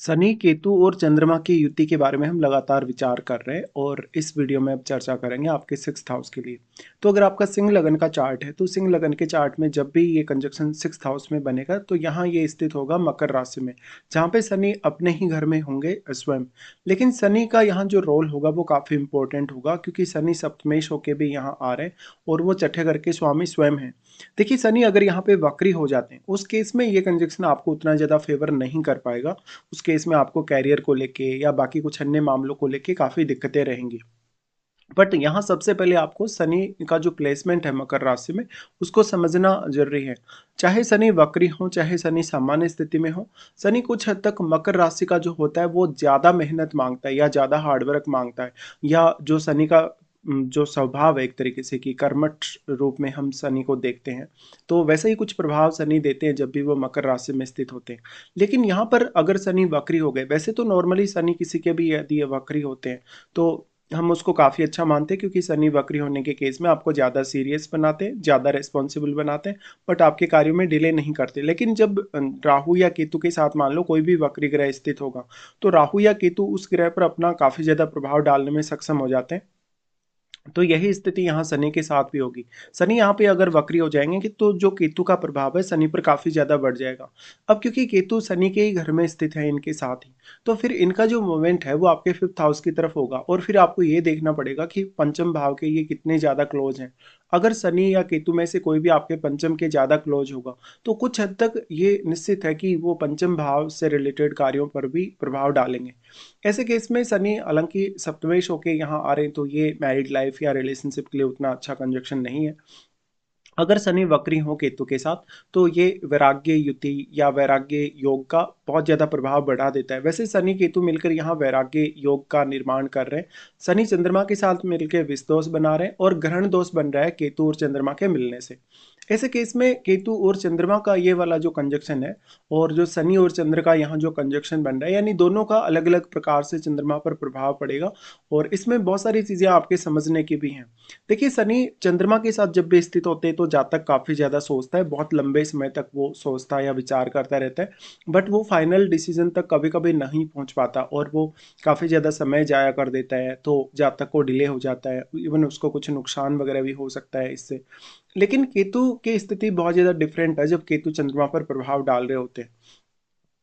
शनि, केतु और चंद्रमा की युति के बारे में हम लगातार विचार कर रहे हैं और इस वीडियो में अब चर्चा करेंगे आपके 6th हाउस के लिए। तो अगर आपका सिंह लगन का चार्ट है तो सिंह लगन के चार्ट में जब भी ये कंजक्शन 6th हाउस में बनेगा तो यहाँ ये स्थित होगा मकर राशि में, जहाँ पे शनि अपने ही घर में होंगे स्वयं। लेकिन शनि का यहाँ जो रोल होगा वो काफ़ी इंपॉर्टेंट होगा, क्योंकि शनि सप्तमेश होके भी यहाँ आ रहे हैं और वो छठे घर के स्वामी स्वयं हैं। देखिए, शनि अगर यहाँ पे वक्री हो जाते हैं उस केस में ये कंजक्शन आपको उतना ज़्यादा फेवर नहीं कर पाएगा। उस केस में आपको कैरियर को लेके या बाकी कुछ अन्य मामलों को लेके काफ़ी दिक्कतें रहेंगी। बट यहाँ सबसे पहले आपको शनि का जो प्लेसमेंट है मकर राशि में, उसको समझना ज़रूरी है। चाहे शनि वक्री हो, चाहे शनि सामान्य स्थिति में हो, शनि कुछ हद तक मकर राशि का जो होता है वो ज़्यादा मेहनत माँगता है या ज़्यादा हार्ड वर्क माँगता है, या जो शनि का जो स्वभाव है एक तरीके से कि कर्मठ रूप में हम शनि को देखते हैं, तो वैसे ही कुछ प्रभाव शनि देते हैं जब भी वो मकर राशि में स्थित होते हैं। लेकिन यहाँ पर अगर शनि वक्री हो गए, वैसे तो नॉर्मली शनि किसी के भी यदि वक्री होते हैं तो हम उसको काफ़ी अच्छा मानते हैं, क्योंकि शनि वक्री होने के केस में आपको ज़्यादा सीरियस बनाते हैं, ज़्यादा रिस्पॉन्सिबल बनाते हैं, बट आपके कार्यों में डिले नहीं करते। लेकिन जब राहु या केतु के साथ मान लो कोई भी वक्री ग्रह स्थित होगा, तो राहु या केतु उस ग्रह पर अपना काफ़ी ज़्यादा प्रभाव डालने में सक्षम हो जाते हैं। तो यही स्थिति यहाँ शनि के साथ भी होगी। शनि यहाँ पे अगर वक्री हो जाएँगे कि तो जो केतु का प्रभाव है शनि पर काफ़ी ज़्यादा बढ़ जाएगा। अब क्योंकि केतु शनि के ही घर में स्थित है इनके साथ ही, तो फिर इनका जो मूवमेंट है वो आपके 5th हाउस की तरफ होगा और फिर आपको ये देखना पड़ेगा कि पंचम भाव के ये कितने ज़्यादा क्लोज़ हैं। अगर शनि या केतु में से कोई भी आपके पंचम के ज़्यादा क्लोज़ होगा, तो कुछ हद तक ये निश्चित है कि वो पंचम भाव से रिलेटेड कार्यों पर भी प्रभाव डालेंगे। ऐसे केस में शनि हालांकि सप्तमेश होके यहाँ आ रहे हैं तो ये मैरिड लाइफ या रिलेशनशिप के लिए उतना अच्छा कंजक्शन नहीं है। अगर शनि वक्री हो केतु के साथ तो ये वैराग्य युति या वैराग्य योग का बहुत ज़्यादा प्रभाव बढ़ा देता है। वैसे शनि केतु मिलकर यहाँ वैराग्य योग का निर्माण कर रहे हैं। शनि चंद्रमा के साथ मिलकर विषदोष बना रहे हैं और ग्रहण दोष बन रहा है केतु और चंद्रमा के मिलने से। ऐसे केस में केतु और चंद्रमा का ये वाला जो कंजक्शन है और जो शनि और चंद्र का यहाँ जो कंजक्शन बन रहा है, यानी दोनों का अलग अलग प्रकार से चंद्रमा पर प्रभाव पड़ेगा और इसमें बहुत सारी चीज़ें आपके समझने की भी हैं। देखिए, शनि चंद्रमा के साथ जब भी स्थित होते हैं तो जातक काफ़ी ज़्यादा सोचता है, बहुत लंबे समय तक वो सोचता है या विचार करता रहता है, बट वो फाइनल डिसीजन तक कभी-कभी नहीं पहुँच पाता और वो काफ़ी ज़्यादा समय जाया कर देता है, तो जातक को डिले हो जाता है, इवन उसको कुछ नुकसान वगैरह भी हो सकता है इससे। लेकिन केतु की स्थिति बहुत ज़्यादा डिफरेंट है जब केतु चंद्रमा पर प्रभाव डाल रहे होते हैं।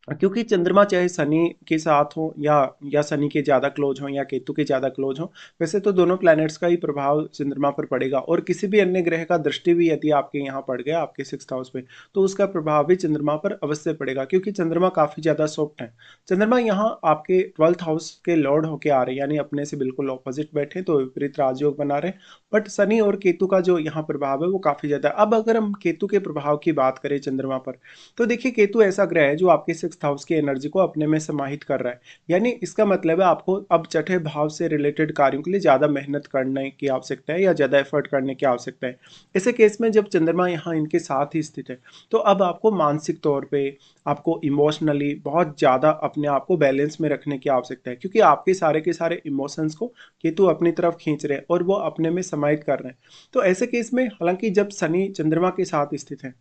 क्योंकि चंद्रमा चाहे शनि के साथ हो या शनि के ज़्यादा क्लोज हो या केतु के ज़्यादा क्लोज हो, वैसे तो दोनों प्लैनेट्स का ही प्रभाव चंद्रमा पर पड़ेगा और किसी भी अन्य ग्रह का दृष्टि भी यदि आपके यहाँ पड़ गया आपके 6th हाउस पे, तो उसका प्रभाव भी चंद्रमा पर अवश्य पड़ेगा, क्योंकि चंद्रमा काफ़ी ज़्यादा सॉफ्ट है। चंद्रमा यहाँ आपके 12th हाउस के लॉर्ड होके आ रहे हैं, यानी अपने से बिल्कुल ऑपोजिट बैठे तो विपरीत राजयोग बना रहे हैं। बट शनि और केतु का जो यहाँ प्रभाव है वो काफ़ी ज़्यादा है। अब अगर हम केतु के प्रभाव की बात करें चंद्रमा पर, तो देखिए केतु ऐसा ग्रह है जो आपके 6th हाउस की एनर्जी को अपने में समाहित कर रहा है। यानी इसका मतलब है आपको अब छठे भाव से रिलेटेड कार्यों के लिए ज़्यादा मेहनत करने की आवश्यकता है या ज़्यादा एफर्ट करने की आवश्यकता है। ऐसे केस में जब चंद्रमा यहाँ इनके साथ ही स्थित है, तो अब आपको मानसिक तौर पे, आपको इमोशनली बहुत ज़्यादा अपने आप को बैलेंस में रखने की आवश्यकता है, क्योंकि आपके सारे के सारे इमोशंस को केतु अपनी तरफ खींच रहे हैं और वो अपने में समाहित कर रहे हैं। तो ऐसे केस में हालांकि जब शनि चंद्रमा के साथ स्थित है,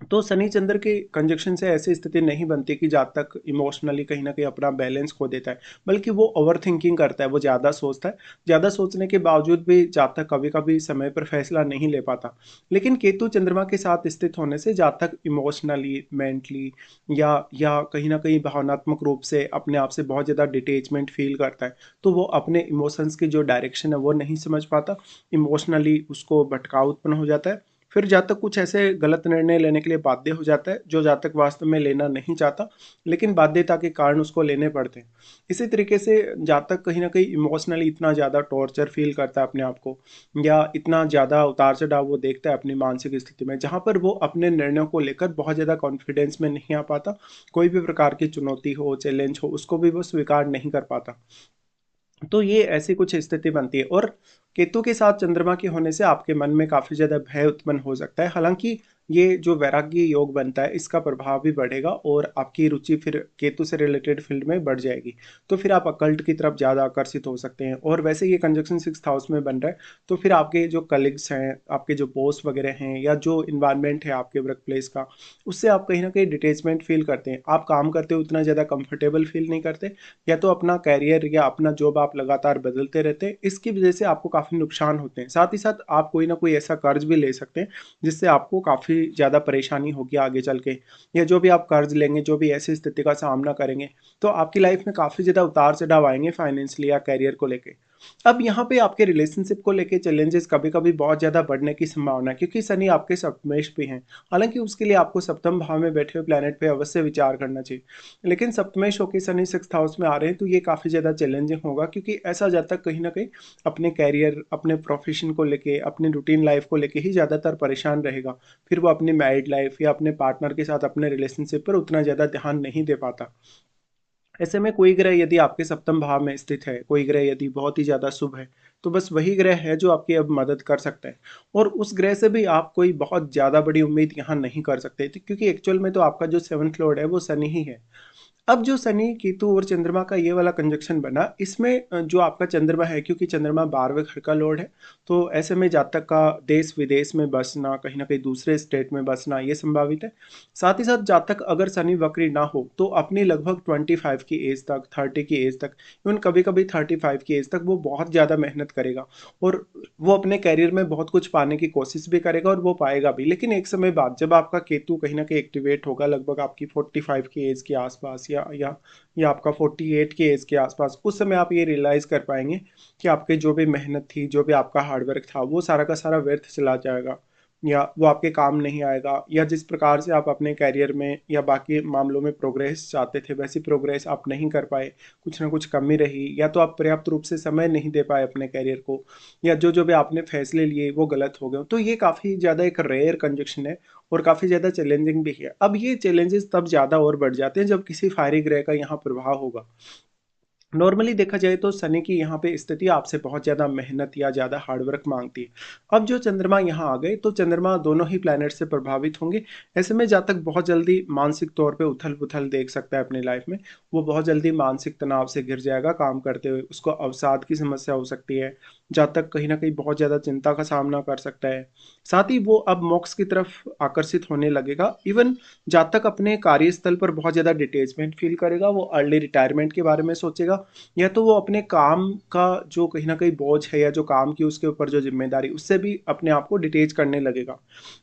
तो शनि चंद्र के कंजक्शन से ऐसी स्थिति नहीं बनती कि जातक इमोशनली कहीं न कहीं अपना बैलेंस खो देता है, बल्कि वो ओवर थिंकिंग करता है, वो ज़्यादा सोचता है। ज़्यादा सोचने के बावजूद भी जातक कभी-कभी समय पर फैसला नहीं ले पाता। लेकिन केतु चंद्रमा के साथ स्थित होने से जातक इमोशनली, मेंटली या कहीं न कहीं भावनात्मक रूप से अपने आप से बहुत ज़्यादा डिटैचमेंट फ़ील करता है। तो वो अपने इमोशंस की जो डायरेक्शन है वो नहीं समझ पाता, इमोशनली उसको भटकाव उत्पन्न हो जाता है। फिर जातक कुछ ऐसे गलत निर्णय लेने के लिए बाध्य हो जाता है जो जातक वास्तव में लेना नहीं चाहता, लेकिन बाध्यता के कारण उसको लेने पड़ते हैं। इसी तरीके से जातक कहीं न कहीं इमोशनली इतना ज़्यादा टॉर्चर फ़ील करता है अपने आप को, या इतना ज़्यादा उतार-चढ़ाव वो देखता है अपनी मानसिक स्थिति में, जहाँ पर वो अपने निर्णयों को लेकर बहुत ज़्यादा कॉन्फिडेंस में नहीं आ पाता। कोई भी प्रकार की चुनौती हो, चैलेंज हो, उसको भी वो स्वीकार नहीं कर पाता। तो ये ऐसी कुछ स्थिति बनती है और केतु के साथ चंद्रमा के होने से आपके मन में काफ़ी ज़्यादा भय उत्पन्न हो सकता है। हालाँकि ये जो वैराग्य योग बनता है इसका प्रभाव भी बढ़ेगा और आपकी रुचि फिर केतु से रिलेटेड फील्ड में बढ़ जाएगी। तो फिर आप अकल्ट की तरफ ज़्यादा आकर्षित हो सकते हैं। और वैसे ये कंजक्शन 6th हाउस में बन रहा है, तो फिर आपके जो कलीग्स हैं, आपके जो बॉस वगैरह हैं, या जो इन्वायरमेंट है आपके वर्क प्लेस का, उससे आप कहीं ना कहीं डिटेचमेंट फील करते हैं। आप काम करते हो उतना ज़्यादा कंफर्टेबल फील नहीं करते, या तो अपना कैरियर या अपना जॉब आप लगातार बदलते रहते हैं। इसकी वजह से आपको काफ़ी नुकसान होते हैं। साथ ही साथ आप कोई ना कोई ऐसा कर्ज भी ले सकते हैं जिससे आपको काफ़ी ज़्यादा परेशानी होगी आगे चल के, या जो भी आप कर्ज लेंगे, जो भी ऐसी स्थिति का सामना करेंगे, तो आपकी लाइफ में काफ़ी ज़्यादा उतार चढ़ाव आएंगे फाइनेंशियली या कैरियर को लेके। अब यहाँ पे आपके रिलेशनशिप को लेके चैलेंजेस कभी-कभी बहुत ज़्यादा बढ़ने की संभावना है, क्योंकि शनि आपके सप्तमेश भी हैं। हालाँकि उसके लिए आपको सप्तम भाव में बैठे हुए प्लैनेट पे अवश्य विचार करना चाहिए। लेकिन सप्तमेश होके शनि 6th हाउस में आ रहे हैं, तो ये काफ़ी ज़्यादा चैलेंजिंग होगा, क्योंकि ऐसा जातक कहीं न कहीं अपने कैरियर, अपने प्रोफ़ेशन को लेके, अपनी रूटीन लाइफ़ को लेके ही ज़्यादातर परेशान रहेगा। फिर वो अपनी मैरिड लाइफ़ या अपने पार्टनर के साथ अपने रिलेशनशिप पर उतना ज़्यादा ध्यान नहीं दे पाता। ऐसे में कोई ग्रह यदि आपके सप्तम भाव में स्थित है, कोई ग्रह यदि बहुत ही ज़्यादा शुभ है, तो बस वही ग्रह है जो आपकी अब मदद कर सकता है। और उस ग्रह से भी आप कोई बहुत ज़्यादा बड़ी उम्मीद यहाँ नहीं कर सकते थे, क्योंकि एक्चुअल में तो आपका जो 7th लॉर्ड है वो शनि ही है। अब जो शनि, केतु और चंद्रमा का ये वाला कंजक्शन बना, इसमें जो आपका चंद्रमा है, क्योंकि चंद्रमा 12वें घर का लॉर्ड है, तो ऐसे में जातक का देश विदेश में बसना, कहीं ना कहीं दूसरे स्टेट में बसना, ये संभावित है। साथ ही साथ जातक अगर शनि वक्री ना हो तो अपनी लगभग 25 की एज तक, 30 की एज तक, इवन कभी कभी 35 की एज तक वो बहुत ज़्यादा मेहनत करेगा, और वो अपने कैरियर में बहुत कुछ पाने की कोशिश भी करेगा, और वो पाएगा भी। लेकिन एक समय बाद जब आपका केतु कहीं ना कहीं एक्टिवेट होगा, लगभग आपकी 45 की एज के आसपास, या आपका 48 की एज के आसपास, उस समय आप ये रियलाइज कर पाएंगे कि आपके जो भी मेहनत थी, जो भी आपका हार्डवर्क था, वो सारा का सारा व्यर्थ चला जाएगा, या वो आपके काम नहीं आएगा, या जिस प्रकार से आप अपने कैरियर में या बाकी मामलों में प्रोग्रेस चाहते थे, वैसी प्रोग्रेस आप नहीं कर पाए, कुछ ना कुछ कमी रही, या तो आप पर्याप्त रूप से समय नहीं दे पाए अपने कैरियर को, या जो जो भी आपने फैसले लिए वो गलत हो गए। तो ये काफ़ी ज़्यादा एक रेयर कंजक्शन है, और काफ़ी ज़्यादा चैलेंजिंग भी है। अब ये चैलेंजेस तब ज़्यादा और बढ़ जाते हैं जब किसी फायरी ग्रह का यहाँ प्रभाव होगा। नॉर्मली देखा जाए तो शनि की यहाँ पे स्थिति आपसे बहुत ज़्यादा मेहनत या ज़्यादा हार्डवर्क मांगती है। अब जो चंद्रमा यहाँ आ गए, तो चंद्रमा दोनों ही प्लैनेट से प्रभावित होंगे। ऐसे में जातक बहुत जल्दी मानसिक तौर पे उथल-पुथल देख सकता है अपनी लाइफ में। वो बहुत जल्दी मानसिक तनाव से घिर जाएगा काम करते हुए, उसको अवसाद की समस्या हो सकती है। जातक कहीं न कहीं बहुत ज़्यादा चिंता का सामना कर सकता है। साथ ही वो अब मोक्ष की तरफ आकर्षित होने लगेगा। इवन जातक अपने कार्यस्थल पर बहुत ज़्यादा डिटैचमेंट फ़ील करेगा, वो अर्ली रिटायरमेंट के बारे में सोचेगा, या तो वो अपने काम का जो कहीं न कहीं बोझ है, या जो काम की उसके ऊपर जो ज़िम्मेदारी, उससे भी अपने आप को डिटैच करने लगेगा।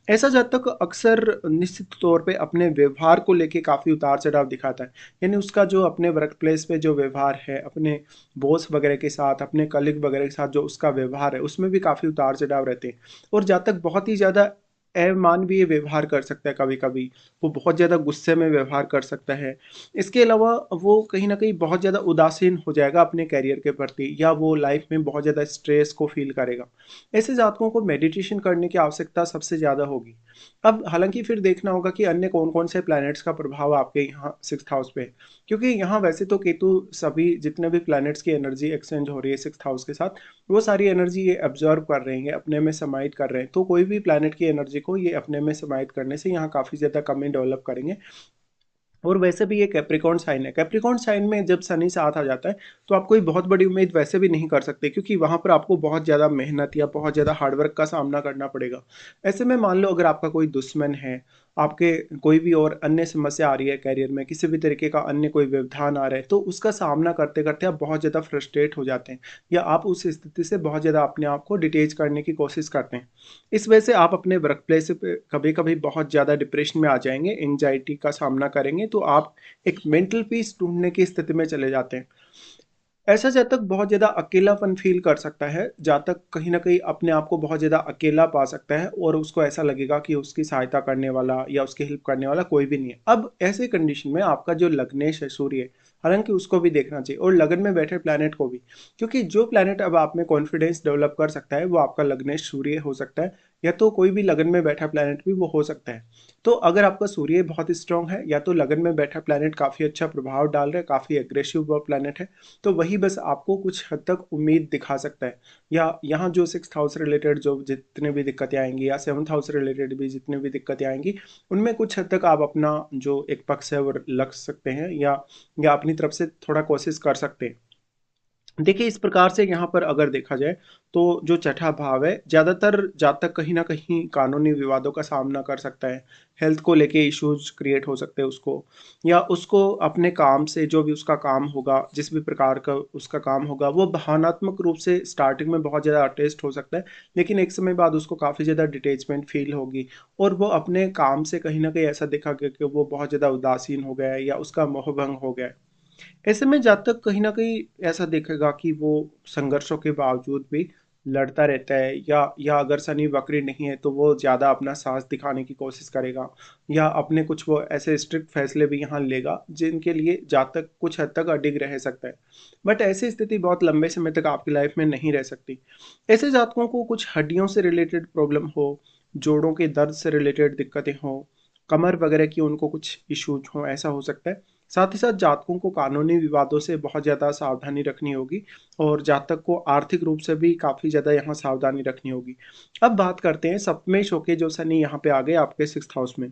ऐसा जातक अक्सर निश्चित तौर पे अपने व्यवहार को लेके काफ़ी उतार-चढ़ाव दिखाता है। यानी उसका जो अपने वर्क प्लेस पे जो व्यवहार है, अपने बॉस वगैरह के साथ, अपने कलीग वगैरह के साथ जो उसका व्यवहार है, उसमें भी काफ़ी उतार-चढ़ाव रहते हैं। और जातक बहुत ही ज़्यादा अमानवीय व्यवहार कर सकता है कभी-कभी, वो बहुत ज़्यादा गुस्से में व्यवहार कर सकता है। इसके अलावा वो कहीं न कहीं बहुत ज़्यादा उदासीन हो जाएगा अपने करियर के प्रति, या वो लाइफ़ में बहुत ज़्यादा स्ट्रेस को फ़ील करेगा। ऐसे जातकों को मेडिटेशन करने की आवश्यकता सबसे ज़्यादा होगी। अब हालाँकि फिर देखना होगा कि अन्य कौन-कौन से प्लैनेट्स का प्रभाव आपके यहाँ 6th हाउस पे है। क्योंकि यहाँ वैसे तो केतु सभी जितने भी प्लैनेट्स की एनर्जी एक्सचेंज हो रही है 6th हाउस के साथ, वो सारी एनर्जी ये अब्ज़ॉर्ब कर रहे हैं, अपने में समाहित कर रहे हैं। तो कोई भी प्लैनेट की एनर्जी को ये अपने में समाहित करने से यहाँ काफ़ी ज़्यादा कमी डेवलप करेंगे। और वैसे भी ये कैप्रिकॉर्न साइन है। कैप्रिकॉर्न साइन में जब शनि साथ आ जाता है, तो आप कोई बहुत बड़ी उम्मीद वैसे भी नहीं कर सकते, क्योंकि वहाँ पर आपको बहुत ज़्यादा मेहनत या बहुत ज़्यादा हार्डवर्क का सामना करना पड़ेगा। ऐसे में मान लो अगर आपका कोई दुश्मन है, आपके कोई भी और अन्य समस्या आ रही है करियर में, किसी भी तरीके का अन्य कोई व्यवधान आ रहा है, तो उसका सामना करते-करते आप बहुत ज़्यादा फ्रस्ट्रेट हो जाते हैं, या आप उस स्थिति से बहुत ज़्यादा अपने आप को डिटैच करने की कोशिश करते हैं। इस वजह से आप अपने वर्क प्लेस पे कभी-कभी बहुत ज़्यादा डिप्रेशन में आ जाएँगे, एंग्ज़ायटी का सामना करेंगे, तो आप एक मेंटल पीस ढूँढने की स्थिति में चले जाते हैं। ऐसा जातक बहुत ज़्यादा अकेलापन फ़ील कर सकता है, जातक कहीं न कहीं अपने आप को बहुत ज़्यादा अकेला पा सकता है, और उसको ऐसा लगेगा कि उसकी सहायता करने वाला या उसकी हेल्प करने वाला कोई भी नहीं है। अब ऐसे कंडीशन में आपका जो लग्नेश है सूर्य, हालाँकि उसको भी देखना चाहिए, और लगन में बैठे प्लैनेट को भी, क्योंकि जो प्लैनेट अब आप में कॉन्फिडेंस डेवलप कर सकता है, वो आपका लग्नेश सूर्य हो सकता है, या तो कोई भी लगन में बैठा प्लैनेट भी वो हो सकता है। तो अगर आपका सूर्य बहुत स्ट्रांग है या तो लगन में बैठा प्लैनेट काफ़ी अच्छा प्रभाव डाल रहा है, काफ़ी एग्रेसिव वो प्लैनेट है, तो वही बस आपको कुछ हद तक उम्मीद दिखा सकता है। या यहाँ जो 6th हाउस रिलेटेड जो जितने भी दिक्कतें आएंगी या 7th हाउस रिलेटेड भी जितनी भी दिक्कतें आएंगी, उनमें कुछ हद तक आप अपना जो एक पक्ष है वो लग सकते हैं या अपनी तरफ से थोड़ा कोशिश कर सकते हैं। देखिए इस प्रकार से यहाँ पर अगर देखा जाए तो जो छठा भाव है ज़्यादातर जातक कहीं ना कहीं कानूनी विवादों का सामना कर सकता है, हेल्थ को लेके इश्यूज क्रिएट हो सकते हैं उसको, या उसको अपने काम से जो भी उसका काम होगा, जिस भी प्रकार का उसका काम होगा, वो भावनात्मक रूप से स्टार्टिंग में बहुत ज़्यादा अटैच्ड हो सकता है, लेकिन एक समय बाद उसको काफ़ी ज़्यादा डिटेचमेंट फील होगी और वो अपने काम से कहीं ना कहीं ऐसा देखा गया कि वो बहुत ज़्यादा उदासीन हो गया है या उसका मोहभंग हो गया है। ऐसे में जब तक कहीं न कहीं ऐसा देखेगा कि वो संघर्षों के बावजूद भी लड़ता रहता है, या अगर शनि वक्री नहीं है तो वो ज़्यादा अपना साहस दिखाने की कोशिश करेगा, या अपने कुछ वो ऐसे स्ट्रिक्ट फैसले भी यहाँ लेगा जिनके लिए जातक कुछ हद तक अडिग रह सकता है। बट ऐसी स्थिति बहुत लंबे समय तक आपकी लाइफ में नहीं रह सकती। ऐसे जातकों को कुछ हड्डियों से रिलेटेड प्रॉब्लम हो, जोड़ों के दर्द से रिलेटेड दिक्कतें हों, कमर वगैरह की उनको कुछ इश्यूज हों, ऐसा हो सकता है। साथ ही साथ जातकों को कानूनी विवादों से बहुत ज़्यादा सावधानी रखनी होगी और जातक को आर्थिक रूप से भी काफ़ी ज़्यादा यहाँ सावधानी रखनी होगी। अब बात करते हैं सप्तमेश होके जो शनि यहाँ पे आ गए आपके 6th हाउस में।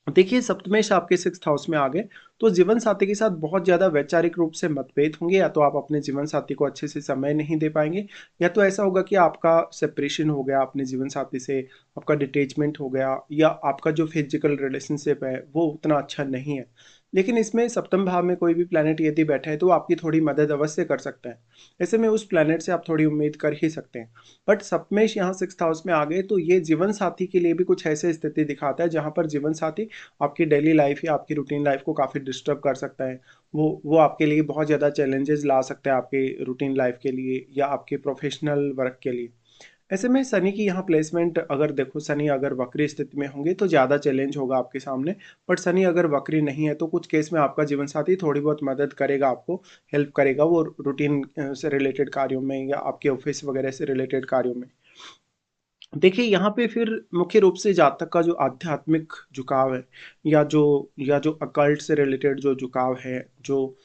देखिए सप्तमेश आपके 6th हाउस में आ गए तो जीवन साथी के साथ बहुत ज़्यादा वैचारिक रूप से मतभेद होंगे, या तो आप अपने जीवन साथी को अच्छे से समय नहीं दे पाएंगे, या तो ऐसा होगा कि आपका सेपरेशन हो गया अपने जीवन साथी से, आपका डिटेचमेंट हो गया, या आपका जो फिजिकल रिलेशनशिप है वो उतना अच्छा नहीं है। लेकिन इसमें सप्तम भाव में कोई भी प्लैनेट यदि बैठा है तो आपकी थोड़ी मदद अवश्य कर सकता है। ऐसे में उस प्लैनेट से आप थोड़ी उम्मीद कर ही सकते हैं। बट सप्तमेश यहाँ 6th हाउस में आ गए तो ये जीवन साथी के लिए भी कुछ ऐसे स्थिति दिखाता है जहाँ पर जीवन साथी आपकी डेली लाइफ या आपकी रूटीन लाइफ को काफ़ी डिस्टर्ब कर सकता है। वो आपके लिए बहुत ज़्यादा चैलेंजेस ला सकता है आपके रूटीन लाइफ के लिए या आपके प्रोफेशनल वर्क के लिए। ऐसे में शनि की यहाँ प्लेसमेंट अगर देखो, शनि अगर वक्री स्थिति में होंगे तो ज़्यादा चैलेंज होगा आपके सामने। बट शनि अगर वक्री नहीं है तो कुछ केस में आपका जीवन साथी थोड़ी बहुत मदद करेगा, आपको हेल्प करेगा वो रूटीन से रिलेटेड कार्यों में या आपके ऑफिस वगैरह से रिलेटेड कार्यों में। देखिए यहाँ पे फिर मुख्य रूप से जातक का जो आध्यात्मिक झुकाव है, या जो अकल्ट से रिलेटेड जो झुकाव है, जो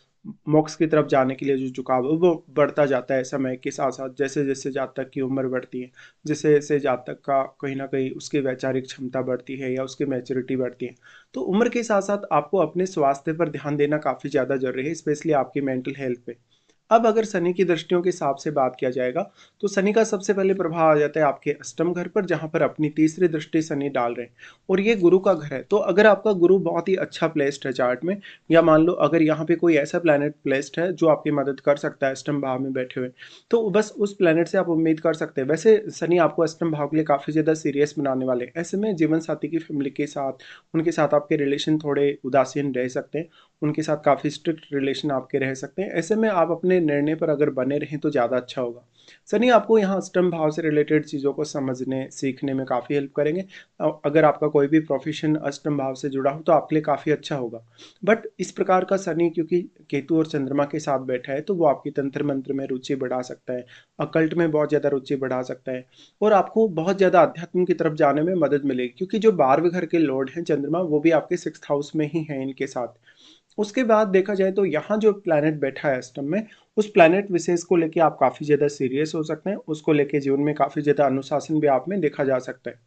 मोक्ष की तरफ जाने के लिए जो झुकाव है वो बढ़ता जाता है समय के साथ साथ, जैसे जैसे जातक की उम्र बढ़ती है, जैसे जैसे जातक का कहीं ना कहीं उसकी वैचारिक क्षमता बढ़ती है या उसकी मैच्योरिटी बढ़ती है। तो उम्र के साथ साथ आपको अपने स्वास्थ्य पर ध्यान देना काफ़ी ज़्यादा जरूरी है, स्पेशली आपकी मेंटल हेल्थ पे। अब अगर शनि की दृष्टियों के हिसाब से बात किया जाएगा तो शनि का सबसे पहले प्रभाव आ जाता है आपके अष्टम घर पर, जहां पर अपनी तीसरी दृष्टि शनि डाल रहे हैं और ये गुरु का घर है। तो अगर आपका गुरु बहुत ही अच्छा प्लेस्ड है चार्ट में, या मान लो अगर यहाँ पे कोई ऐसा प्लैनेट प्लेस्ड है जो आपकी मदद कर सकता है अष्टम भाव में बैठे हुए, तो बस उस प्लैनेट से आप उम्मीद कर सकते हैं। वैसे शनि आपको अष्टम भाव के लिए काफ़ी ज़्यादा सीरियस बनाने वाले हैं। ऐसे में जीवन साथी की फैमिली के साथ, उनके साथ आपके रिलेशन थोड़े उदासीन रह सकते हैं, उनके साथ काफ़ी स्ट्रिक्ट रिलेशन आपके रह सकते हैं। ऐसे में आप अपने निर्णय पर अगर बने रहें तो ज़्यादा अच्छा होगा। शनि आपको यहाँ अष्टम भाव से रिलेटेड चीज़ों को समझने सीखने में काफ़ी हेल्प करेंगे। अगर आपका कोई भी प्रोफेशन अष्टम भाव से जुड़ा हो तो आपके लिए काफ़ी अच्छा होगा। बट इस प्रकार का शनि क्योंकि केतु और चंद्रमा के साथ बैठा है तो वो आपकी तंत्र मंत्र में रुचि बढ़ा सकता है, अकल्ट में बहुत ज़्यादा रुचि बढ़ा सकता है, और आपको बहुत ज़्यादा अध्यात्म की तरफ जाने में मदद मिलेगी, क्योंकि जो 12वें घर के लॉर्ड हैं चंद्रमा, वो भी आपके 6th हाउस में ही हैं इनके साथ। उसके बाद देखा जाए तो यहाँ जो प्लैनेट बैठा है अष्टम में, उस प्लैनेट विशेष को लेके आप काफ़ी ज़्यादा सीरियस हो सकते हैं, उसको लेके जीवन में काफ़ी ज़्यादा अनुशासन भी आप में देखा जा सकता है।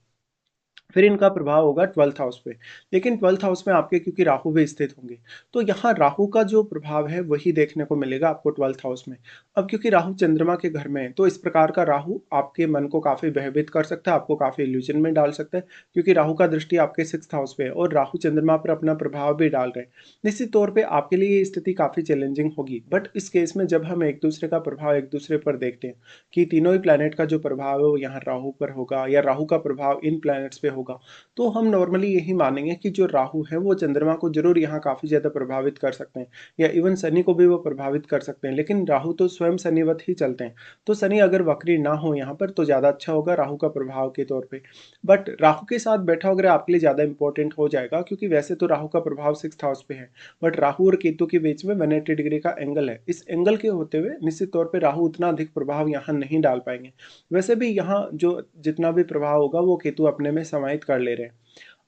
फिर इनका प्रभाव होगा 12th हाउस पे। लेकिन 12th हाउस में आपके क्योंकि राहु भी स्थित होंगे, तो यहाँ राहु का जो प्रभाव है वही देखने को मिलेगा आपको 12th हाउस में। अब क्योंकि राहु चंद्रमा के घर में है तो इस प्रकार का राहु आपके मन को काफ़ी भयभीत कर सकता है, आपको काफ़ी इल्यूजन में डाल सकता है, क्योंकि राहु का दृष्टि आपके 6th हाउस पे है और राहु चंद्रमा पर अपना प्रभाव भी डाल रहे हैं। निश्चित तौर पे आपके लिए ये स्थिति काफ़ी चैलेंजिंग होगी, बट इस केस में जब हम एक दूसरे का प्रभाव एक दूसरे पर देखते हैं कि तीनों ही प्लैनेट का जो प्रभाव है वो यहाँ राहु पर होगा या राहु का प्रभाव इन प्लैनेट्स पे होगा। तो हम नॉर्मली यही मानेंगे कि जो राहु है वो चंद्रमा को ज़रूर यहाँ काफ़ी ज़्यादा प्रभावित कर सकते हैं, या इवन शनि को भी वो प्रभावित कर सकते हैं, लेकिन राहु तो स्वयं शनिवत ही चलते हैं। तो शनि अगर वक्री ना हो यहाँ पर तो ज़्यादा अच्छा होगा राहु का प्रभाव के तौर पे। बट राहु के साथ बैठा वगैरह आपके लिए ज़्यादा इंपॉर्टेंट हो जाएगा, क्योंकि वैसे तो राहु का प्रभाव 6th हाउस पे है, बट राहु और केतु के बीच में 180 डिग्री का एंगल है। इस एंगल के होते हुए निश्चित तौर पे राहु उतना अधिक प्रभाव यहाँ नहीं डाल पाएंगे। वैसे भी यहाँ जो जितना भी प्रभाव होगा वो केतु अपने में समाहित कर ले रहे हैं।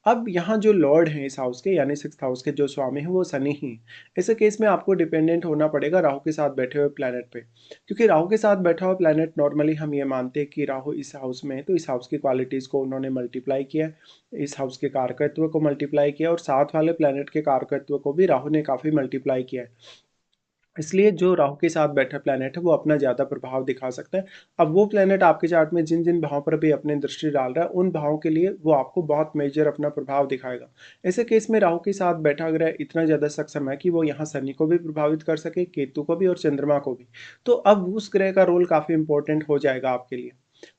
अब यहाँ जो लॉर्ड हैं इस हाउस के, यानी 6th हाउस के जो स्वामी हैं वो शनि ही हैं। ऐसे केस में आपको डिपेंडेंट होना पड़ेगा राहु के साथ बैठे हुए प्लैनेट पे, क्योंकि राहु के साथ बैठा हुआ प्लैनेट नॉर्मली हम ये मानते हैं कि राहु इस हाउस में है तो इस हाउस की क्वालिटीज़ को उन्होंने मल्टीप्लाई किया है, इस हाउस के कारकत्व को मल्टीप्लाई किया, और साथ वाले प्लैनेट के कारकत्व को भी राहु ने काफ़ी मल्टीप्लाई किया है। इसलिए जो राहु के साथ बैठा प्लैनेट है वो अपना ज़्यादा प्रभाव दिखा सकता है। अब वो प्लैनेट आपके चार्ट में जिन जिन भावों पर भी अपनी दृष्टि डाल रहा है उन भावों के लिए वो आपको बहुत मेजर अपना प्रभाव दिखाएगा। ऐसे केस में राहु के साथ बैठा ग्रह इतना ज़्यादा सक्षम है कि वो यहाँ शनि को भी प्रभावित कर सके, केतु को भी और चंद्रमा को भी। तो अब उस ग्रह का रोल काफ़ी इंपॉर्टेंट हो जाएगा आपके लिए।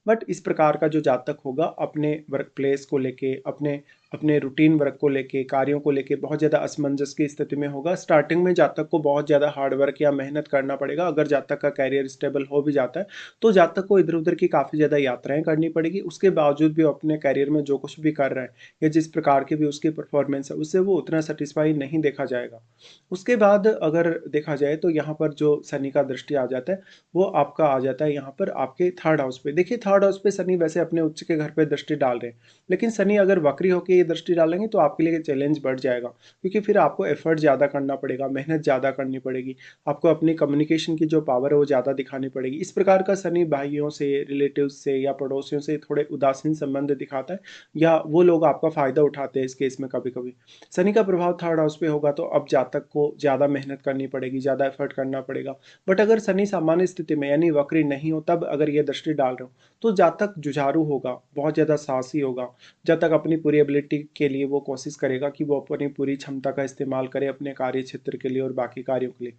बट इस प्रकार का जो जातक होगा अपने वर्क प्लेस को लेके, अपने अपने रूटीन वर्क को लेके, कार्यों को लेके बहुत ज़्यादा असमंजस की स्थिति में होगा। स्टार्टिंग में जातक को बहुत ज़्यादा हार्ड वर्क या मेहनत करना पड़ेगा। अगर जातक का कैरियर स्टेबल हो भी जाता है तो जातक को इधर उधर की काफ़ी ज़्यादा यात्राएं करनी पड़ेगी। उसके बावजूद भी वो अपने कैरियर में जो कुछ भी कर रहा है या जिस प्रकार की भी उसकी परफॉर्मेंस है उससे वो उतना सेटिस्फाई नहीं देखा जाएगा। उसके बाद अगर देखा जाए तो यहाँ पर जो शनि का दृष्टि आ जाता है वो आपका आ जाता है यहाँ पर आपके 3rd हाउस पे। देखिए 3rd हाउस पे शनि वैसे अपने उच्च के घर पे दृष्टि डाल रहे हैं, लेकिन शनि अगर वक्री होकर ये दृष्टि डालेंगे तो आपके लिए चैलेंज बढ़ जाएगा, क्योंकि फिर आपको एफर्ट ज़्यादा करना पड़ेगा, मेहनत ज़्यादा करनी पड़ेगी, आपको अपनी कम्युनिकेशन की जो पावर है वो ज़्यादा दिखानी पड़ेगी। इस प्रकार का शनि भाइयों से, रिलेटिव्स से या पड़ोसियों से थोड़े उदासीन संबंध दिखाता है, या वो लोग आपका फ़ायदा उठाते हैं इस केस में कभी कभी। शनि का प्रभाव 3rd हाउस पे होगा तो अब जातक को ज़्यादा मेहनत करनी पड़ेगी, ज़्यादा एफर्ट करना पड़ेगा। बट अगर शनि सामान्य स्थिति में यानी वक्री नहीं हो तब अगर ये दृष्टि डाल रहे हो तो जातक जुझारू होगा, बहुत ज़्यादा साहसी होगा। जातक अपनी पूरी एबिलिटी के लिए वो कोशिश करेगा कि वो अपनी पूरी क्षमता का इस्तेमाल करे अपने कार्य क्षेत्र के लिए और बाकी कार्यों के लिए।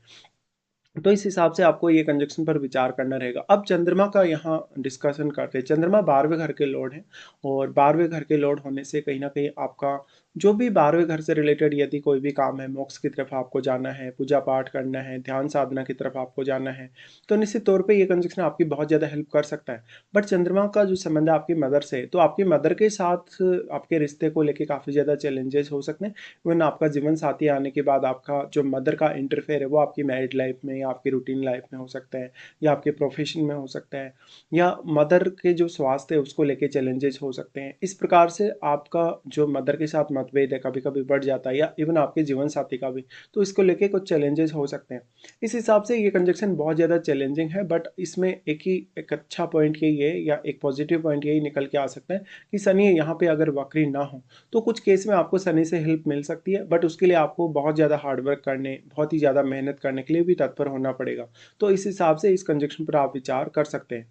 तो इस हिसाब से आपको ये कंजक्शन पर विचार करना रहेगा। अब चंद्रमा का यहाँ डिस्कशन करते हैं। चंद्रमा 12वें घर के लॉर्ड हैं, और 12वें घर के लॉर्ड होने से कहीं न कहीं आपका जो भी 12वें घर से रिलेटेड यदि कोई भी काम है, मोक्ष की तरफ आपको जाना है, पूजा पाठ करना है, ध्यान साधना की तरफ आपको जाना है, तो निश्चित तौर पे ये कंजक्शन आपकी बहुत ज़्यादा हेल्प कर सकता है। बट चंद्रमा का जो संबंध है आपकी मदर से, तो आपकी मदर के साथ आपके रिश्ते को लेके काफ़ी ज़्यादा चैलेंजेस हो सकते हैं। इवन आपका जीवन साथी आने के बाद आपका जो मदर का इंटरफेयर है वो आपकी मैरिड लाइफ में या आपकी रूटीन लाइफ में हो सकता है, या आपके प्रोफेशन में हो सकता है, या मदर के जो स्वास्थ्य है उसको लेके चैलेंजेस हो सकते हैं। इस प्रकार से आपका जो मदर के साथ मतभेद है कभी कभी बढ़ जाता है, या इवन आपके जीवन साथी का भी, तो इसको लेके कुछ चैलेंजेस हो सकते हैं। इस हिसाब से ये कंजक्शन बहुत ज़्यादा चैलेंजिंग है, बट इसमें एक अच्छा पॉइंट यही है, या एक पॉजिटिव पॉइंट यही निकल के आ सकता है कि शनि यहाँ पे अगर वक्री ना हो तो कुछ केस में आपको शनि से हेल्प मिल सकती है, बट उसके लिए आपको बहुत ज़्यादा हार्ड वर्क करने, बहुत ही ज़्यादा मेहनत करने के लिए भी तत्पर होना पड़ेगा। तो इस हिसाब से इस कंजक्शन पर आप विचार कर सकते हैं।